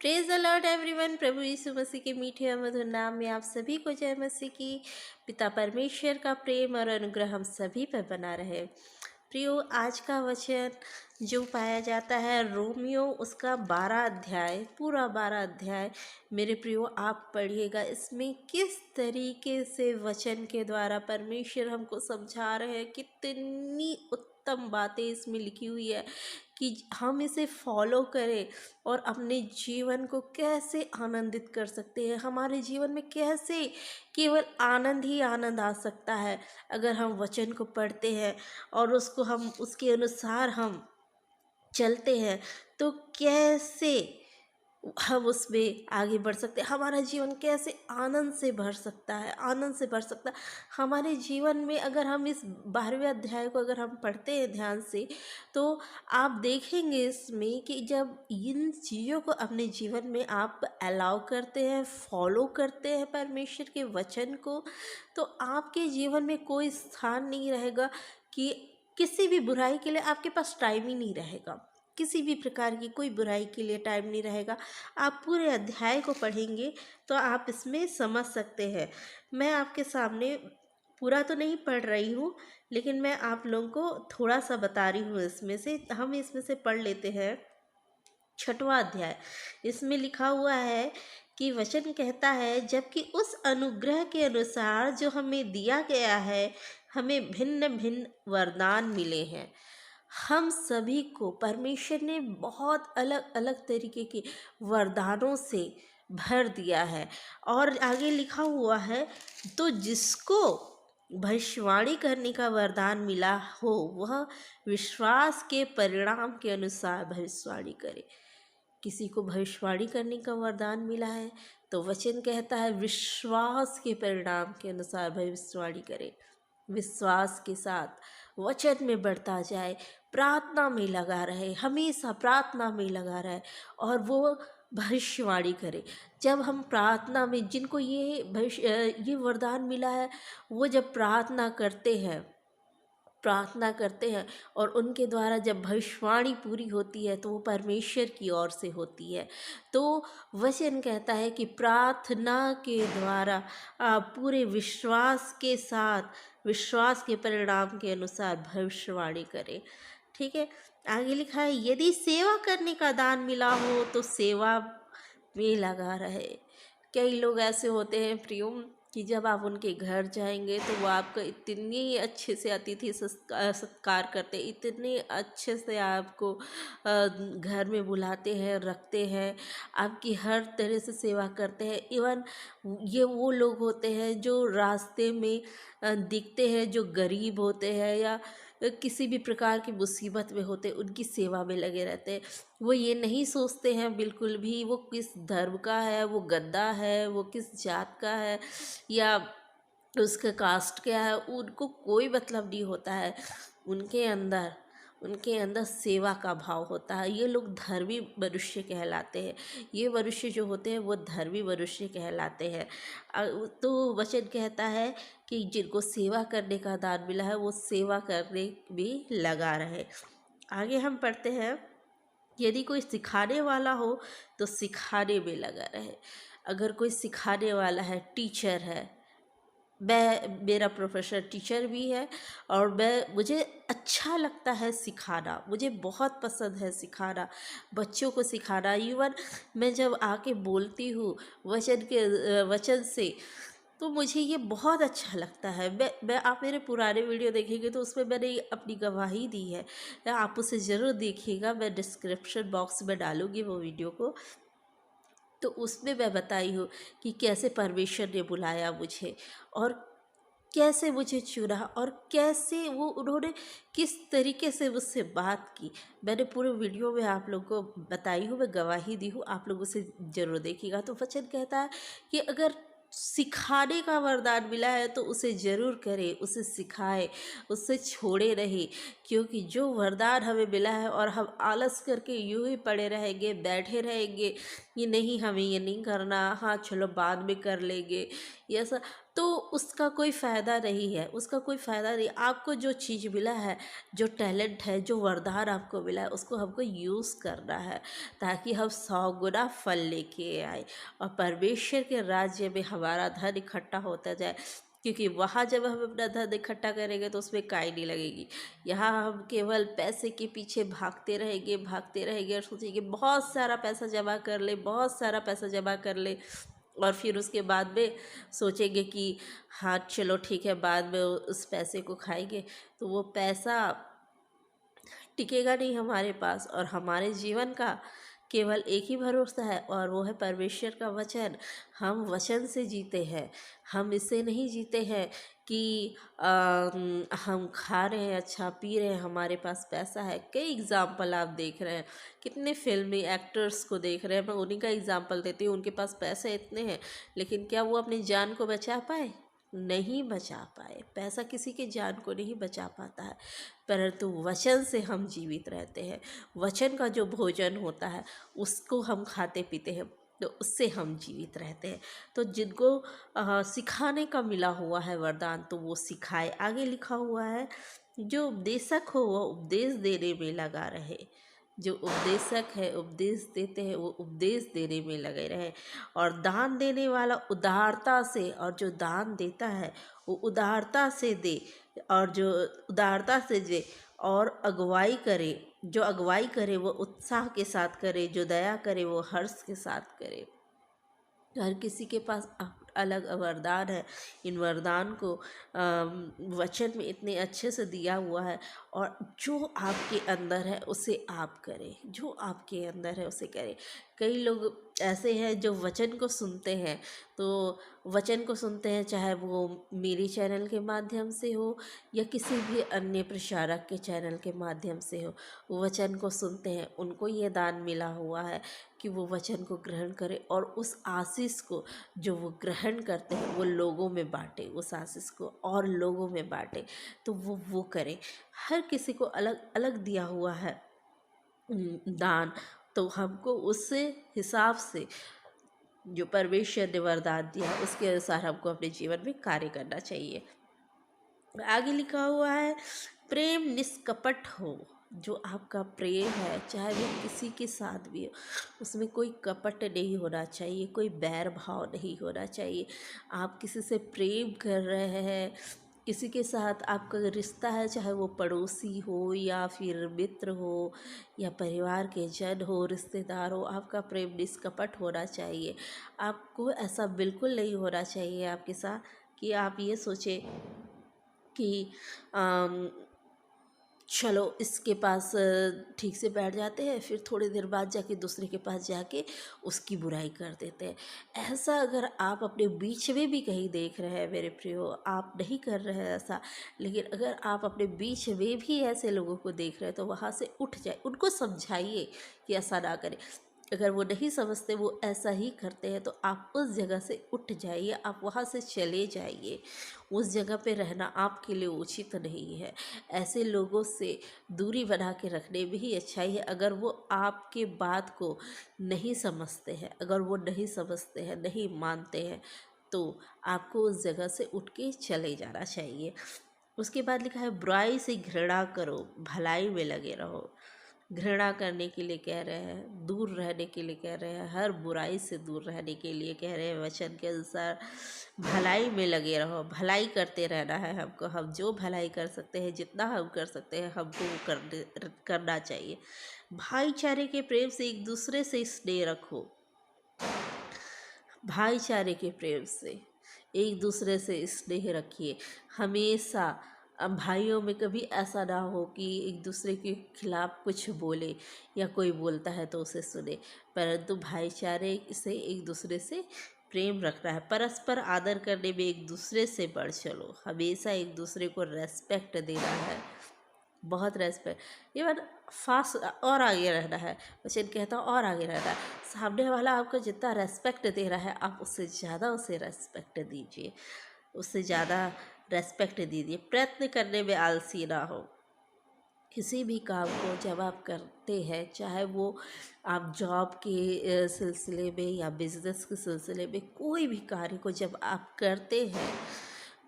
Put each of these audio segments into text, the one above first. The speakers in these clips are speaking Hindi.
Praise the lord everyone. प्रभु यीशु मसीह के मीठे और मधुर नाम में आप सभी को जय मसीह की। पिता परमेश्वर का प्रेम और अनुग्रह हम सभी पर बना रहे। प्रियो, आज का वचन जो पाया जाता है रोमियो उसका 12 अध्याय, पूरा 12 अध्याय मेरे प्रियो आप पढ़िएगा। इसमें किस तरीके से वचन के द्वारा परमेश्वर हमको समझा रहे हैं, कितनी उत्तम बातें इसमें लिखी हुई है कि हम इसे फॉलो करें और अपने जीवन को कैसे आनंदित कर सकते हैं। हमारे जीवन में कैसे केवल आनंद ही आनंद आ सकता है अगर हम वचन को पढ़ते हैं और उसको हम उसके अनुसार हम चलते हैं, तो कैसे हम उसमें आगे बढ़ सकते हैं। हमारा जीवन कैसे आनंद से भर सकता है, आनंद से भर सकता है हमारे जीवन में। अगर हम इस 12वें अध्याय को अगर हम पढ़ते हैं ध्यान से, तो आप देखेंगे इसमें कि जब इन चीज़ों को अपने जीवन में आप अलाउ करते हैं, फॉलो करते हैं परमेश्वर के वचन को, तो आपके जीवन में कोई स्थान नहीं रहेगा कि किसी भी बुराई के लिए आपके पास टाइम ही नहीं रहेगा। किसी भी प्रकार की कोई बुराई के लिए टाइम नहीं रहेगा। आप पूरे अध्याय को पढ़ेंगे तो आप इसमें समझ सकते हैं। मैं आपके सामने पूरा तो नहीं पढ़ रही हूँ, लेकिन मैं आप लोगों को थोड़ा सा बता रही हूँ। इसमें से हम इसमें से पढ़ लेते हैं 6वां अध्याय। इसमें लिखा हुआ है कि वचन कहता है, जबकि उस अनुग्रह के अनुसार जो हमें दिया गया है, हमें भिन्न भिन्न वरदान मिले हैं। हम सभी को परमेश्वर ने बहुत अलग अलग तरीके के वरदानों से भर दिया है। और आगे लिखा हुआ है, तो जिसको भविष्यवाणी करने का वरदान मिला हो वह विश्वास के परिणाम के अनुसार भविष्यवाणी करे। किसी को भविष्यवाणी करने का वरदान मिला है तो वचन कहता है विश्वास के परिणाम के अनुसार भविष्यवाणी करे। विश्वास के साथ वचन में बढ़ता जाए, प्रार्थना में लगा रहे, हमेशा प्रार्थना में लगा रहे और वो भविष्यवाणी करे। जब हम प्रार्थना में, जिनको ये वरदान मिला है, वो जब प्रार्थना करते हैं और उनके द्वारा जब भविष्यवाणी पूरी होती है तो वो परमेश्वर की ओर से होती है। तो वचन कहता है कि प्रार्थना के द्वारा पूरे विश्वास के साथ, विश्वास के परिणाम के अनुसार भविष्यवाणी करें। ठीक है, आगे लिखा है, यदि सेवा करने का दान मिला हो तो सेवा में लगा रहे। कई लोग ऐसे होते हैं प्रियो कि जब आप उनके घर जाएंगे तो वो आपका इतने अच्छे से अतिथि सत्कार करते, इतने अच्छे से आपको घर में बुलाते हैं, रखते हैं, आपकी हर तरह से सेवा करते हैं। इवन ये वो लोग होते हैं जो रास्ते में दिखते हैं, जो गरीब होते हैं या किसी भी प्रकार की मुसीबत में होते, उनकी सेवा में लगे रहते हैं। वो ये नहीं सोचते हैं बिल्कुल भी वो किस धर्म का है, वो गद्दा है, वो किस जात का है या उसका कास्ट क्या है, उनको कोई मतलब नहीं होता है। उनके अंदर सेवा का भाव होता है। ये लोग धर्मी मनुष्य कहलाते हैं। ये मनुष्य जो होते हैं वो धर्मी मनुष्य कहलाते हैं। तो वचन कहता है कि जिनको सेवा करने का दान मिला है वो सेवा करने में लगा रहे। आगे हम पढ़ते हैं, यदि कोई सिखाने वाला हो तो सिखाने में लगा रहे। अगर कोई सिखाने वाला है, टीचर है, मेरा प्रोफेशनल टीचर भी है और मुझे अच्छा लगता है सिखाना, मुझे बहुत पसंद है सिखाना, बच्चों को सिखाना। इवन मैं जब आके बोलती हूँ वचन से, तो मुझे ये बहुत अच्छा लगता है। मैं आप मेरे पुराने वीडियो देखेंगे तो उसमें मैंने अपनी गवाही दी है, आप उसे ज़रूर देखिएगा। मैं डिस्क्रिप्शन बॉक्स में डालूँगी वो वीडियो को। तो उसमें मैं बताई हूँ कि कैसे परमेश्वर ने बुलाया मुझे और कैसे मुझे चुना और कैसे उन्होंने किस तरीके से मुझसे बात की। मैंने पूरे वीडियो में आप लोगों को बताई हूँ, मैं गवाही दी हूँ, आप लोग उसे ज़रूर देखिएगा। तो वचन कहता है कि अगर सिखाने का वरदान मिला है तो उसे ज़रूर करे, उसे सिखाए, उससे छोड़े रहे। क्योंकि जो वरदान हमें मिला है और हम आलस करके यूं ही पड़े रहेंगे, बैठे रहेंगे, ये नहीं हमें ये नहीं करना, हाँ चलो बाद में कर लेंगे, ये सब, तो उसका कोई फ़ायदा नहीं है, उसका कोई फ़ायदा नहीं। आपको जो चीज़ मिला है, जो टैलेंट है, जो वरदान आपको मिला है, उसको हमको यूज़ करना है ताकि हम 100 गुना फल लेके आए और परमेश्वर के राज्य में हमारा धन इकट्ठा होता जाए। क्योंकि वहाँ जब हम अपना धन इकट्ठा करेंगे तो उसमें काई नहीं लगेगी। यहाँ हम केवल पैसे के पीछे भागते रहेंगे और सोचेंगे बहुत सारा पैसा जमा कर ले, बहुत सारा पैसा जमा कर ले, और फिर उसके बाद में सोचेंगे कि हाँ चलो ठीक है, बाद में उस पैसे को खाएंगे। तो वो पैसा टिकेगा नहीं हमारे पास, और हमारे जीवन का केवल एक ही भरोसा है और वो है परमेश्वर का वचन। हम वचन से जीते हैं, हम इससे नहीं जीते हैं कि हम खा रहे हैं, अच्छा पी रहे हैं, हमारे पास पैसा है। कई एग्जाम्पल आप देख रहे हैं, कितने फिल्मी एक्टर्स को देख रहे हैं, मैं उन्हीं का एग्जाम्पल देती हूँ। उनके पास पैसे इतने हैं, लेकिन क्या वो अपनी जान को बचा पाए? नहीं बचा पाए। पैसा किसी की जान को नहीं बचा पाता है, परंतु वचन से हम जीवित रहते हैं। वचन का जो भोजन होता है उसको हम खाते पीते हैं, तो उससे हम जीवित रहते हैं। तो जिनको सिखाने का मिला हुआ है वरदान, तो वो सिखाए। आगे लिखा हुआ है, जो उपदेशक हो वह उपदेश देने में लगा रहे। जो उपदेशक है, उपदेश देते हैं, वो उपदेश देने में लगे रहे। और दान देने वाला उदारता से, और जो दान देता है वो उदारता से दे, और जो उदारता से दे, और अगुवाई करे। जो अगुवाई करे वो उत्साह के साथ करे, जो दया करे वो हर्ष के साथ करे। हर किसी के पास अलग वरदान है। इन वरदान को वचन में इतने अच्छे से दिया हुआ है, और जो आपके अंदर है उसे आप करें, जो आपके अंदर है उसे करें। कई लोग ऐसे हैं जो वचन को सुनते हैं, तो वचन को सुनते हैं, चाहे वो मेरी चैनल के माध्यम से हो या किसी भी अन्य प्रचारक के चैनल के माध्यम से हो, वो वचन को सुनते हैं। उनको ये दान मिला हुआ है कि वो वचन को ग्रहण करें, और उस आशीष को जो वो ग्रहण करते हैं वो लोगों में बांटे, उस आशीष को और लोगों में बांटे। तो वो करें। हर किसी को अलग अलग दिया हुआ है दान, तो हमको उस हिसाब से जो परमेश्वर ने वरदान दिया है उसके अनुसार हमको अपने जीवन में कार्य करना चाहिए। आगे लिखा हुआ है, प्रेम निष्कपट हो। जो आपका प्रेम है, चाहे वो किसी के साथ भी हो, उसमें कोई कपट नहीं होना चाहिए, कोई बैर भाव नहीं होना चाहिए। आप किसी से प्रेम कर रहे हैं, किसी के साथ आपका रिश्ता है, चाहे वो पड़ोसी हो या फिर मित्र हो या परिवार के जन हो, रिश्तेदार हो, आपका प्रेम निष्कपट होना चाहिए। आपको ऐसा बिल्कुल नहीं होना चाहिए आपके साथ कि आप ये सोचें कि चलो इसके पास ठीक से बैठ जाते हैं, फिर थोड़ी देर बाद जाके दूसरे के पास जाके उसकी बुराई कर देते हैं। ऐसा अगर आप अपने बीच में भी कहीं देख रहे हैं मेरे प्रियो, आप नहीं कर रहे हैं ऐसा, लेकिन अगर आप अपने बीच में भी ऐसे लोगों को देख रहे हैं तो वहाँ से उठ जाए, उनको समझाइए कि ऐसा ना करें। अगर वो नहीं समझते, वो ऐसा ही करते हैं, तो आप उस जगह से उठ जाइए, आप वहाँ से चले जाइए। उस जगह पे रहना आपके लिए उचित नहीं है। ऐसे लोगों से दूरी बना के रखने में ही अच्छाई है। अगर वो आपके बात को नहीं समझते हैं, अगर वो नहीं समझते हैं, नहीं मानते हैं, तो आपको उस जगह से उठ के चले जाना चाहिए। उसके बाद लिखा है, बुराई से घृणा करो, भलाई में लगे रहो। घृणा करने के लिए कह रहे हैं, दूर रहने के लिए कह रहे हैं, हर बुराई से दूर रहने के लिए कह रहे हैं। वचन के अनुसार भलाई में लगे रहो, भलाई करते रहना है हमको। हम जो भलाई कर सकते हैं, जितना हम कर सकते हैं, हमको वो करना चाहिए। भाईचारे के प्रेम से एक दूसरे से स्नेह रखो। भाईचारे के प्रेम से एक दूसरे से स्नेह रखिए हमेशा। अब भाइयों में कभी ऐसा ना हो कि एक दूसरे के खिलाफ कुछ बोले, या कोई बोलता है तो उसे सुने, परंतु भाईचारे से एक दूसरे से प्रेम रखना है। परस्पर आदर करने में एक दूसरे से बढ़ चलो, हमेशा एक दूसरे को रेस्पेक्ट देना है, बहुत रेस्पेक्ट। इवन फास्ट और आगे रहना है। वचन कहता और आगे रहना है। सामने वाला आपको जितना रेस्पेक्ट दे रहा है, आप उससे ज़्यादा उसे रेस्पेक्ट दीजिए, उससे ज़्यादा रेस्पेक्ट दीजिए। प्रयत्न करने में आलसी ना हो। किसी भी काम को जब आप करते हैं, चाहे वो आप जॉब के सिलसिले में या बिजनेस के सिलसिले में, कोई भी कार्य को जब आप करते हैं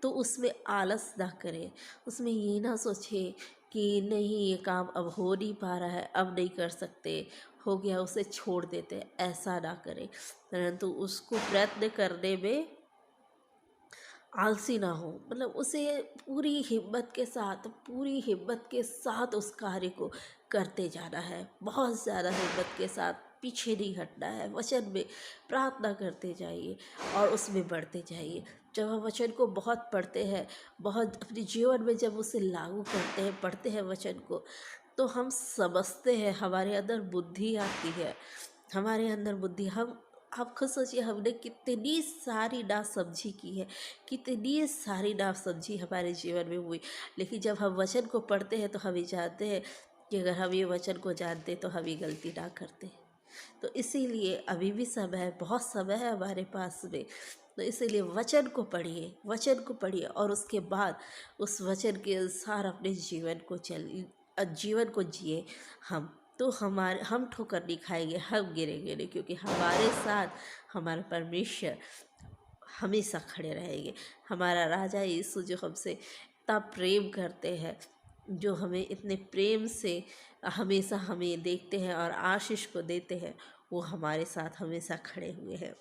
तो उसमें आलस ना करें। उसमें ये ना सोचें कि नहीं ये काम अब हो नहीं पा रहा है, अब नहीं कर सकते, हो गया उसे छोड़ देते हैं, ऐसा ना करें। परंतु उसको प्रयत्न करने में आलसी ना हो, मतलब उसे पूरी हिम्मत के साथ उस कार्य को करते जाना है। बहुत ज़्यादा हिम्मत के साथ पीछे नहीं हटना है। वचन में प्रार्थना करते जाइए और उसमें बढ़ते जाइए। जब हम वचन को बहुत पढ़ते हैं, बहुत अपने जीवन में जब उसे लागू करते हैं, पढ़ते हैं वचन को, तो हम समझते हैं, हमारे अंदर बुद्धि आती है। हमारे अंदर बुद्धि, हम आप खुद सोचिए, हमने कितनी सारी नासमझी की है, कितनी सारी नासमझी हमारे जीवन में हुई। लेकिन जब हम वचन को पढ़ते हैं तो हम ये जानते हैं कि अगर हम ये वचन को जानते तो हम ये गलती ना करते। तो इसीलिए अभी भी समय है, बहुत समय है हमारे पास में। तो इसीलिए वचन को पढ़िए और उसके बाद उस वचन के अनुसार अपने जीवन को जिए। हम ठोकर नहीं खाएंगे, हम गिरेंगे नहीं, क्योंकि हमारे साथ हमारा परमेश्वर हमेशा खड़े रहेंगे। हमारा राजा यीशु जो हमसे इतना प्रेम करते हैं, जो हमें इतने प्रेम से हमेशा हमें देखते हैं और आशीष को देते हैं, वो हमारे साथ हमेशा खड़े हुए हैं।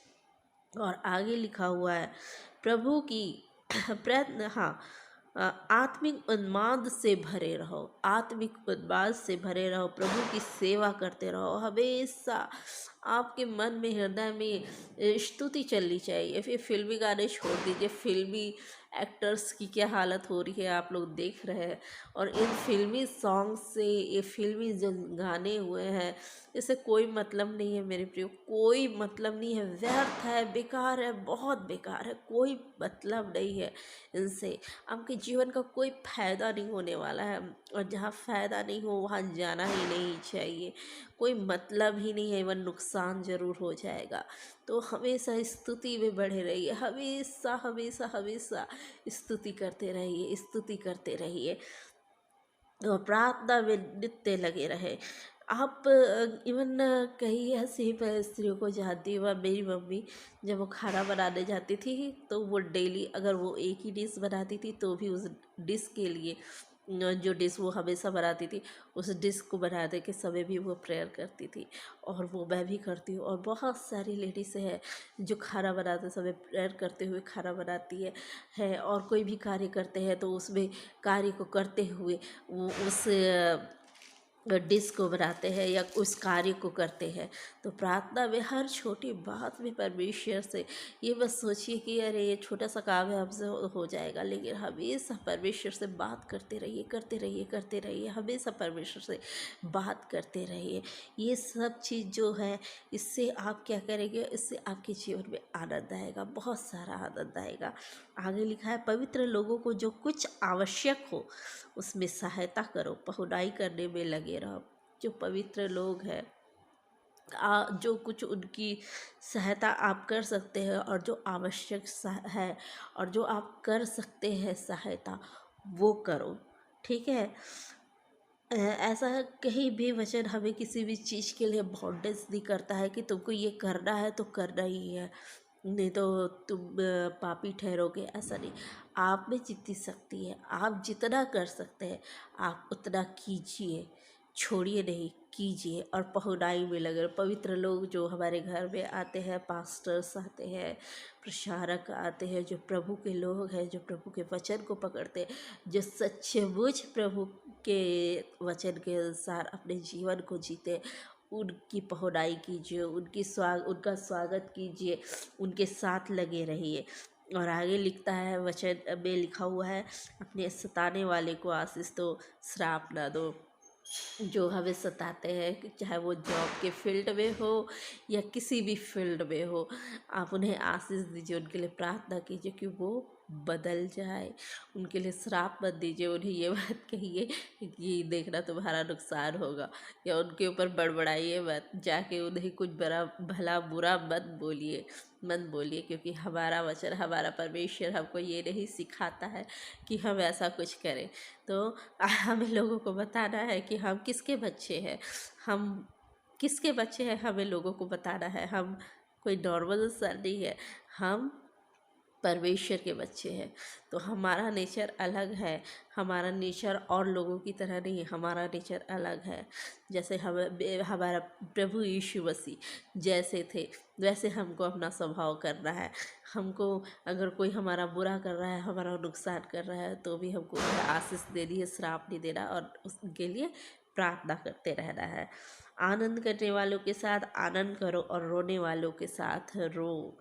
और आगे लिखा हुआ है, प्रभु की प्रयत्न, हाँ, आत्मिक उन्माद से भरे रहो, आत्मिक उन्माद से भरे रहो, प्रभु की सेवा करते रहो। हमेशा आपके मन में, हृदय में स्तुति चलनी चाहिए। फिर फिल्मी गाने छोड़ दीजिए। फिल्मी एक्टर्स की क्या हालत हो रही है आप लोग देख रहे हैं। और इन फिल्मी सॉन्ग से, ये फिल्मी जो गाने हुए हैं, इससे कोई मतलब नहीं है मेरे प्रियो, कोई मतलब नहीं है। व्यर्थ है, बेकार है, बहुत बेकार है, कोई मतलब नहीं है इनसे। आपके जीवन का कोई फ़ायदा नहीं होने वाला है। और जहाँ फ़ायदा नहीं हो वहाँ जाना ही नहीं चाहिए। कोई मतलब ही नहीं है, एवं नुकसान ज़रूर हो जाएगा। तो हमेशा स्तुति में बढ़े रहिए, हमेशा हमेशा हमेशा स्तुति करते रहिए, स्तुति करते रहिए और प्रार्थना में नित्य लगे रहे। आप इवन कई ऐसी स्त्रियों को जानती हूँ। मेरी मम्मी जब वो खाना बनाने जाती थी तो वो डेली, अगर वो एक ही डिश बनाती थी तो भी उस डिश के लिए, जो डिश वो हमेशा बनाती थी, उस डिश को बनाने के समय भी वो प्रेयर करती थी। और वो मैं भी करती हूँ। और बहुत सारी लेडीज़ हैं जो खाना बनाते समय प्रेयर करते हुए खाना बनाती है और कोई भी कार्य करते हैं तो उसमें कार्य को करते हुए वो उस डिश को बनाते हैं या उस कार्य को करते हैं। तो प्रार्थना में हर छोटी बात में परमेश्वर से ये बस सोचिए कि अरे ये छोटा सा काम है, हमसे हो जाएगा, लेकिन हमेशा परमेश्वर से बात करते रहिए, करते रहिए, करते रहिए, हमेशा परमेश्वर से बात करते रहिए। ये सब चीज़ जो है, इससे आप क्या करेंगे, इससे आपके जीवन में आनंद आएगा, बहुत सारा आनंद आएगा। आगे लिखा है, पवित्र लोगों को जो कुछ आवश्यक हो उसमें सहायता करो, पहुँचाई करने में लगे रहो। जो पवित्र लोग हैं, जो कुछ उनकी सहायता आप कर सकते हैं और जो आवश्यक है और जो आप कर सकते हैं सहायता, वो करो, ठीक है। ऐसा कहीं भी वचन हमें किसी भी चीज़ के लिए बाउंडेस नहीं करता है कि तुमको ये करना है तो करना ही है, नहीं तो तुम पापी ठहरोगे, ऐसा नहीं। आप में जितनी शक्ति है, आप जितना कर सकते हैं आप उतना कीजिए, छोड़िए नहीं, कीजिए और पहुनाई में लगे। पवित्र लोग जो हमारे घर में आते हैं, पास्टर्स आते हैं, प्रचारक आते हैं, जो प्रभु के लोग हैं, जो प्रभु के वचन को पकड़ते हैं, जो सच्चेमुच प्रभु के वचन के अनुसार अपने जीवन को जीते, उनकी पहुनाई कीजिए, उनका स्वागत कीजिए, उनके साथ लगे रहिए। और आगे लिखता है, वचन में लिखा हुआ है, अपने सताने वाले को आशीष दो, श्राप ना दो। जो हमें सताते हैं, चाहे वो जॉब के फील्ड में हो या किसी भी फील्ड में हो, आप उन्हें आशीष दीजिए, उनके लिए प्रार्थना कीजिए कि वो बदल जाए। उनके लिए श्राप मत दीजिए, उन्हें ये मत कहिए कि देखना तुम्हारा नुकसान होगा, या उनके ऊपर बड़बड़ाइए मत, जाके उन्हें कुछ बड़ा भला बुरा मत बोलिए, क्योंकि हमारा वचन, हमारा परमेश्वर हमको ये नहीं सिखाता है कि हम ऐसा कुछ करें। तो हमें लोगों को बताना है कि हम किसके बच्चे हैं, हम किसके बच्चे हैं, हमें लोगों को बताना है। हम कोई नॉर्मल इंसान नहीं है, हम परमेश्वर के बच्चे हैं। तो हमारा नेचर अलग है, हमारा नेचर और लोगों की तरह नहीं है, हमारा नेचर अलग है। जैसे हमारा प्रभु यीशु मसीह जैसे थे वैसे हमको अपना स्वभाव करना है। हमको अगर कोई हमारा बुरा कर रहा है, हमारा नुकसान कर रहा है, तो भी हमको उन्हें आशीष देनी है, श्राप नहीं देना, और उसके लिए प्रार्थना करते रहना है। आनंद करने वालों के साथ आनंद करो और रोने वालों के साथ रो।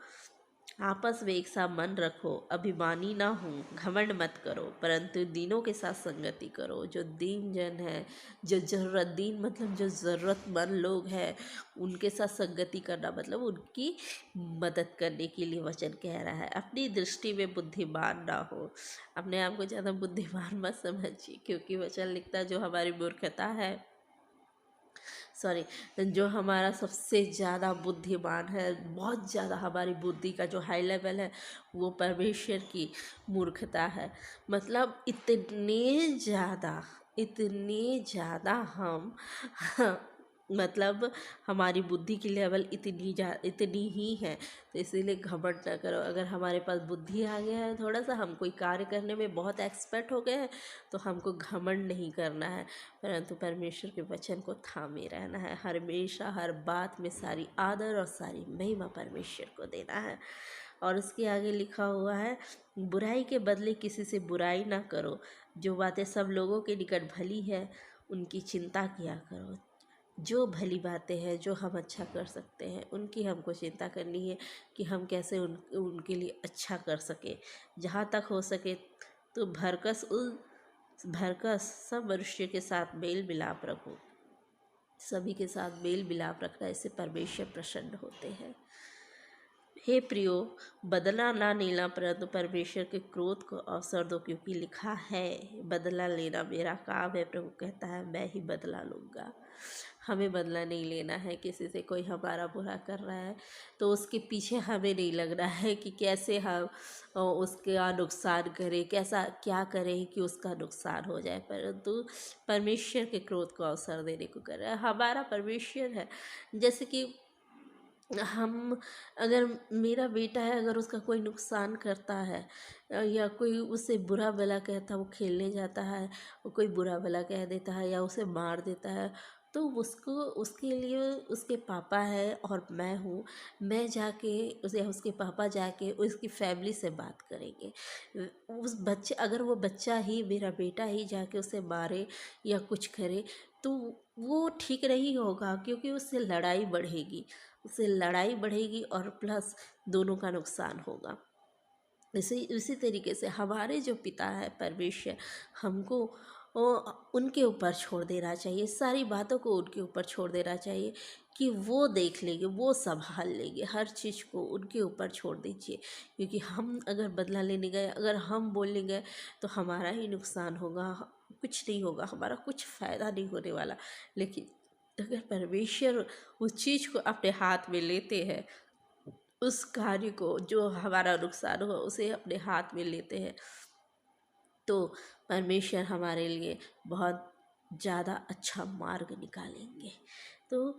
आपस में एक सा मन रखो, अभिमानी ना हो, घमंड मत करो, परंतु दीनों के साथ संगति करो। जो दीन जन है, जो जरूरत दीन मतलब जो ज़रूरतमंद लोग हैं, उनके साथ संगति करना मतलब उनकी मदद करने के लिए वचन कह रहा है। अपनी दृष्टि में बुद्धिमान ना हो, अपने आप को ज़्यादा बुद्धिमान मत समझिए, क्योंकि वचन लिखता है जो हमारी मूर्खता है, सॉरी, जो हमारा सबसे ज़्यादा बुद्धिमान है, बहुत ज़्यादा हमारी बुद्धि का जो हाई लेवल है, वो परमेश्वर की मूर्खता है। मतलब इतने ज़्यादा हम मतलब हमारी बुद्धि की लेवल इतनी ही है। तो इसीलिए घमंड ना करो। अगर हमारे पास बुद्धि आ गया है थोड़ा सा, हम कोई कार्य करने में बहुत एक्सपर्ट हो गए हैं, तो हमको घमंड नहीं करना है, परंतु परमेश्वर के वचन को थामे रहना है। हमेशा हर बात में सारी आदर और सारी महिमा परमेश्वर को देना है। और उसके आगे लिखा हुआ है, बुराई के बदले किसी से बुराई ना करो। जो बातें सब लोगों के निकट भली है, उनकी चिंता किया करो। जो भली बातें हैं, जो हम अच्छा कर सकते हैं, उनकी हमको चिंता करनी है कि हम कैसे उनके लिए अच्छा कर सके। जहाँ तक हो सके तो भरकस सब मनुष्य के साथ मेल मिलाप रखो। सभी के साथ मेल मिलाप रखना, इससे परमेश्वर प्रसन्न होते हैं। हे प्रियो, बदला ना लेना, परंतु परमेश्वर के क्रोध को अवसर दो, क्योंकि लिखा है, बदला लेना मेरा काम है, प्रभु कहता है, मैं ही बदला लूँगा। हमें बदला नहीं लेना है। किसी से कोई हमारा बुरा कर रहा है तो उसके पीछे हमें नहीं लगना है कि कैसे हम उसका नुकसान करें, कैसा क्या करें कि उसका नुकसान हो जाए, परंतु परमेश्वर के क्रोध को अवसर देने को कर रहा है। हमारा परमेश्वर है। जैसे कि हम, अगर मेरा बेटा है, अगर उसका कोई नुकसान करता है या कोई उसे बुरा भला कहता है, वो खेलने जाता है, वो कोई बुरा भला कह देता है या उसे मार देता है, तो उसको, उसके लिए उसके पापा है और मैं हूँ, मैं जाके उसे, उसके पापा जाके उसकी फैमिली से बात करेंगे। उस बच्चे, अगर वो बच्चा ही, मेरा बेटा ही जाके उसे मारे या कुछ करे, तो वो ठीक नहीं होगा, क्योंकि उससे लड़ाई बढ़ेगी और प्लस दोनों का नुकसान होगा। इसी तरीके से हमारे जो पिता है परमेश्वर, हमको उनके ऊपर छोड़ देना चाहिए, सारी बातों को उनके ऊपर छोड़ देना चाहिए कि वो देख लेंगे, वो संभाल लेंगे। हर चीज़ को उनके ऊपर छोड़ दीजिए, क्योंकि हम अगर बदला लेने गए, अगर हम बोलने गए, तो हमारा ही नुकसान होगा, कुछ नहीं होगा, हमारा कुछ फ़ायदा नहीं होने वाला। लेकिन अगर परमेश्वर उस चीज़ को अपने हाथ में लेते हैं, उस कार्य को, जो हमारा नुकसान हो, उसे अपने हाथ में लेते हैं, तो परमेश्वर हमारे लिए बहुत ज़्यादा अच्छा मार्ग निकालेंगे। तो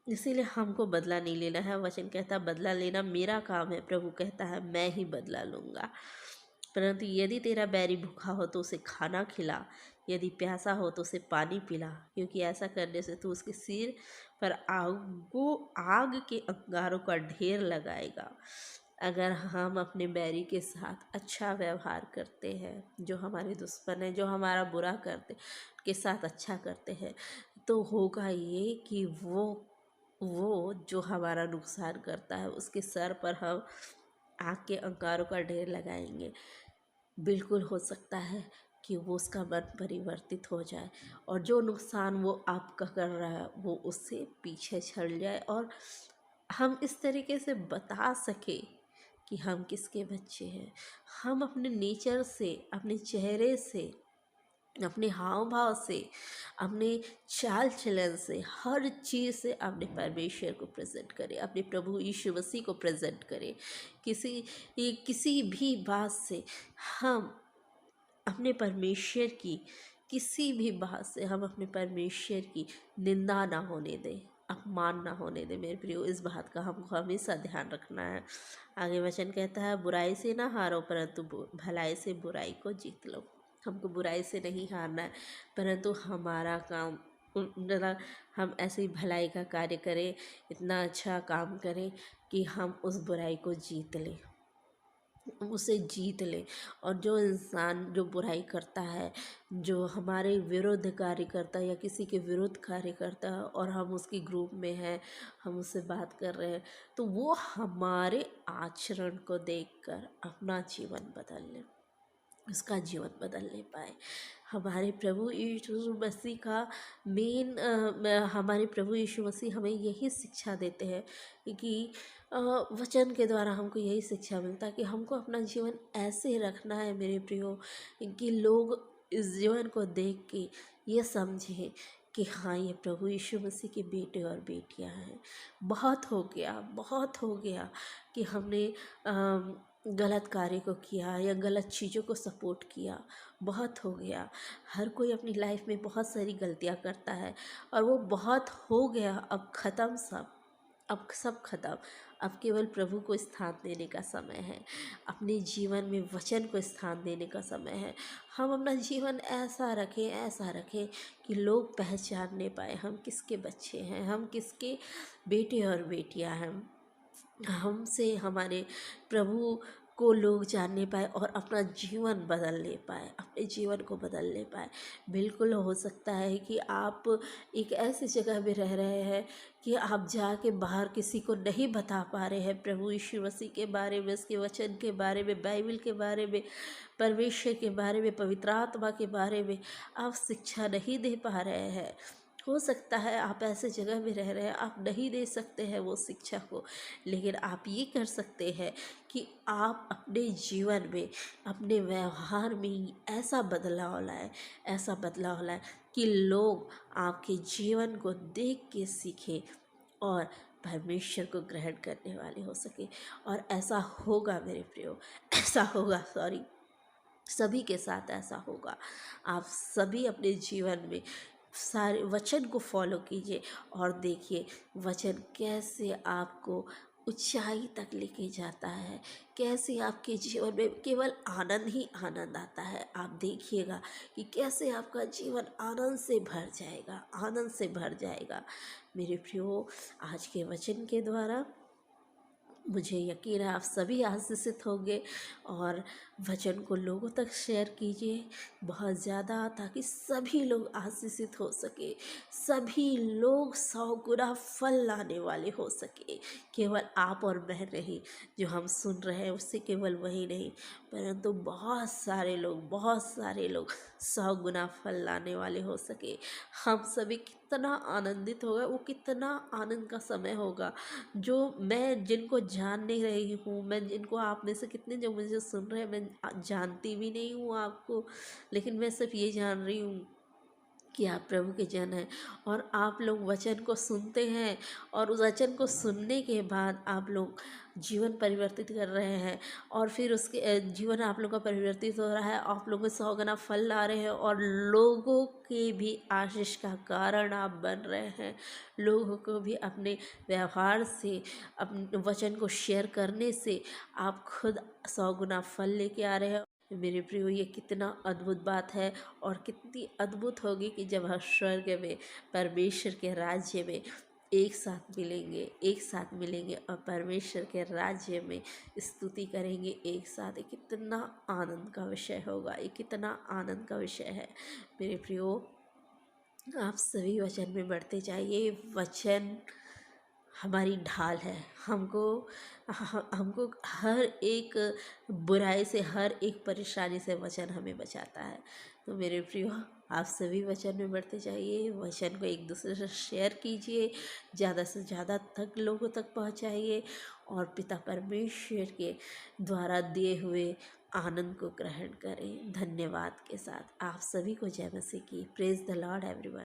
इसीलिए हमको बदला नहीं लेना है। वचन कहता है, बदला लेना मेरा काम है, प्रभु कहता है, मैं ही बदला लूँगा। परंतु यदि तेरा बैरी भूखा हो तो उसे खाना खिला, यदि प्यासा हो तो उसे पानी पिला, क्योंकि ऐसा करने से तू उसके सिर पर आग के अंगारों का ढेर लगाएगा। अगर हम अपने बैरी के साथ अच्छा व्यवहार करते हैं, जो हमारे दुश्मन है, जो हमारा बुरा करते के साथ अच्छा करते हैं, तो होगा ये कि वो जो हमारा नुकसान करता है, उसके सर पर हम आग के अंगारों का ढेर लगाएंगे। बिल्कुल हो सकता है कि वो, उसका मन परिवर्तित हो जाए और जो नुकसान वो आपका कर रहा है, वो उससे पीछे छड़ जाए, और हम इस तरीके से बता सके कि हम किसके बच्चे हैं। हम अपने नेचर से, अपने चेहरे से, अपने हाव भाव से, अपने चाल चलन से, हर चीज़ से अपने परमेश्वर को प्रेजेंट करें, अपने प्रभु यीशु मसीह को प्रेजेंट करें। किसी भी बात से हम अपने परमेश्वर की, किसी भी बात से हम अपने परमेश्वर की निंदा ना होने दें, अपमान ना होने दें। मेरे प्रियो, इस बात का हमको हमेशा ध्यान रखना है। आगे वचन कहता है, बुराई से ना हारो परंतु भलाई से बुराई को जीत लो। हमको बुराई से नहीं हारना है, परंतु हमारा काम हम ऐसे ही भलाई का कार्य करें, इतना अच्छा काम करें कि हम उस बुराई को जीत लें, उसे जीत ले। और जो इंसान जो बुराई करता है, जो हमारे विरुद्ध कार्य करता है या किसी के विरुद्ध कार्य करता है और हम उसकी ग्रुप में हैं, हम उससे बात कर रहे हैं, तो वो हमारे आचरण को देखकर अपना जीवन बदल ले, उसका जीवन बदलने पाए। हमारे प्रभु यीशु मसीह का हमारे प्रभु यीशु मसीह हमें यही शिक्षा देते हैं कि वचन के द्वारा हमको यही शिक्षा मिलता है कि हमको अपना जीवन ऐसे रखना है मेरे प्रियो, कि लोग इस जीवन को देख के ये समझें कि हाँ, ये प्रभु यीशु मसीह के बेटे और बेटियां हैं। बहुत हो गया, बहुत हो गया कि हमने गलत कार्य को किया या गलत चीज़ों को सपोर्ट किया। बहुत हो गया। हर कोई अपनी लाइफ में बहुत सारी गलतियां करता है और वो बहुत हो गया। अब ख़त्म सब, अब सब खत्म। अब केवल प्रभु को स्थान देने का समय है, अपने जीवन में वचन को स्थान देने का समय है। हम अपना जीवन ऐसा रखें, ऐसा रखें कि लोग पहचानने पाए हम किसके बच्चे हैं, हम किसके बेटे और बेटियां हैं। हमसे हमारे प्रभु को लोग जानने पाए और अपना जीवन बदल ले पाए, अपने जीवन को बदल ले पाए। बिल्कुल हो सकता है कि आप एक ऐसी जगह में रह रहे हैं कि आप जाके बाहर किसी को नहीं बता पा रहे हैं प्रभु यीशु मसीह के बारे में, उसके वचन के बारे में, बाइबल के बारे में, परमेश्वर के बारे में, पवित्र आत्मा के बारे में आप शिक्षा नहीं दे पा रहे हैं। हो सकता है आप ऐसे जगह में रह रहे हैं, आप नहीं दे सकते हैं वो शिक्षा को, लेकिन आप ये कर सकते हैं कि आप अपने जीवन में, अपने व्यवहार में ऐसा बदलाव लाएं, ऐसा बदलाव लाएं कि लोग आपके जीवन को देख के सीखें और परमेश्वर को ग्रहण करने वाले हो सके। और ऐसा होगा मेरे प्रियो, ऐसा होगा, सॉरी, सभी के साथ ऐसा होगा। आप सभी अपने जीवन में सारे वचन को फॉलो कीजिए और देखिए वचन कैसे आपको ऊंचाई तक लेके जाता है, कैसे आपके जीवन में केवल आनंद ही आनंद आता है। आप देखिएगा कि कैसे आपका जीवन आनंद से भर जाएगा, आनंद से भर जाएगा। मेरे प्रियो, आज के वचन के द्वारा मुझे यकीन है आप सभी आशीषित होंगे और वचन को लोगों तक शेयर कीजिए बहुत ज़्यादा, ताकि सभी लोग आशीषित हो सके, सभी लोग 100 गुना फल लाने वाले हो सके। केवल आप और मैं नहीं, जो हम सुन रहे हैं उससे केवल वही नहीं, परंतु बहुत सारे लोग, बहुत सारे लोग 100 गुना फल लाने वाले हो सके। हम सभी कितना आनंदित होगा, वो कितना आनंद का समय होगा। जो मैं जिनको जान नहीं रही हूँ, मैं जिनको आप में से कितने जो मुझे सुन रहे हैं, मैं जानती भी नहीं हूँ आपको, लेकिन मैं सिर्फ ये जान रही हूँ कि आप प्रभु के जन हैं और आप लोग वचन को सुनते हैं और उस वचन को सुनने के बाद आप लोग जीवन परिवर्तित कर रहे हैं और फिर उसके जीवन आप लोगों का परिवर्तित हो रहा है, आप लोगों 100 गुना फल ला रहे हैं और लोगों के भी आशीष का कारण आप बन रहे हैं। लोगों को भी अपने व्यवहार से, अपने वचन को शेयर करने से आप खुद 100 गुना फल लेके आ रहे हैं। मेरे प्रियो, ये कितना अद्भुत बात है और कितनी अद्भुत होगी कि जब हम स्वर्ग में परमेश्वर के राज्य में एक साथ मिलेंगे, एक साथ मिलेंगे और परमेश्वर के राज्य में स्तुति करेंगे एक साथ। ये कितना आनंद का विषय होगा, ये कितना आनंद का विषय है। मेरे प्रियो, आप सभी वचन में बढ़ते जाइए। वचन हमारी ढाल है। हमको हर एक बुराई से, हर एक परेशानी से वचन हमें बचाता है। तो मेरे प्रियो, आप सभी वचन में बढ़ते जाइए, वचन को एक दूसरे से शेयर कीजिए, ज़्यादा से ज़्यादा तक लोगों तक पहुंचाइए और पिता परमेश्वर के द्वारा दिए हुए आनंद को ग्रहण करें धन्यवाद के साथ। आप सभी को जय मसीह की। Praise the lord everyone.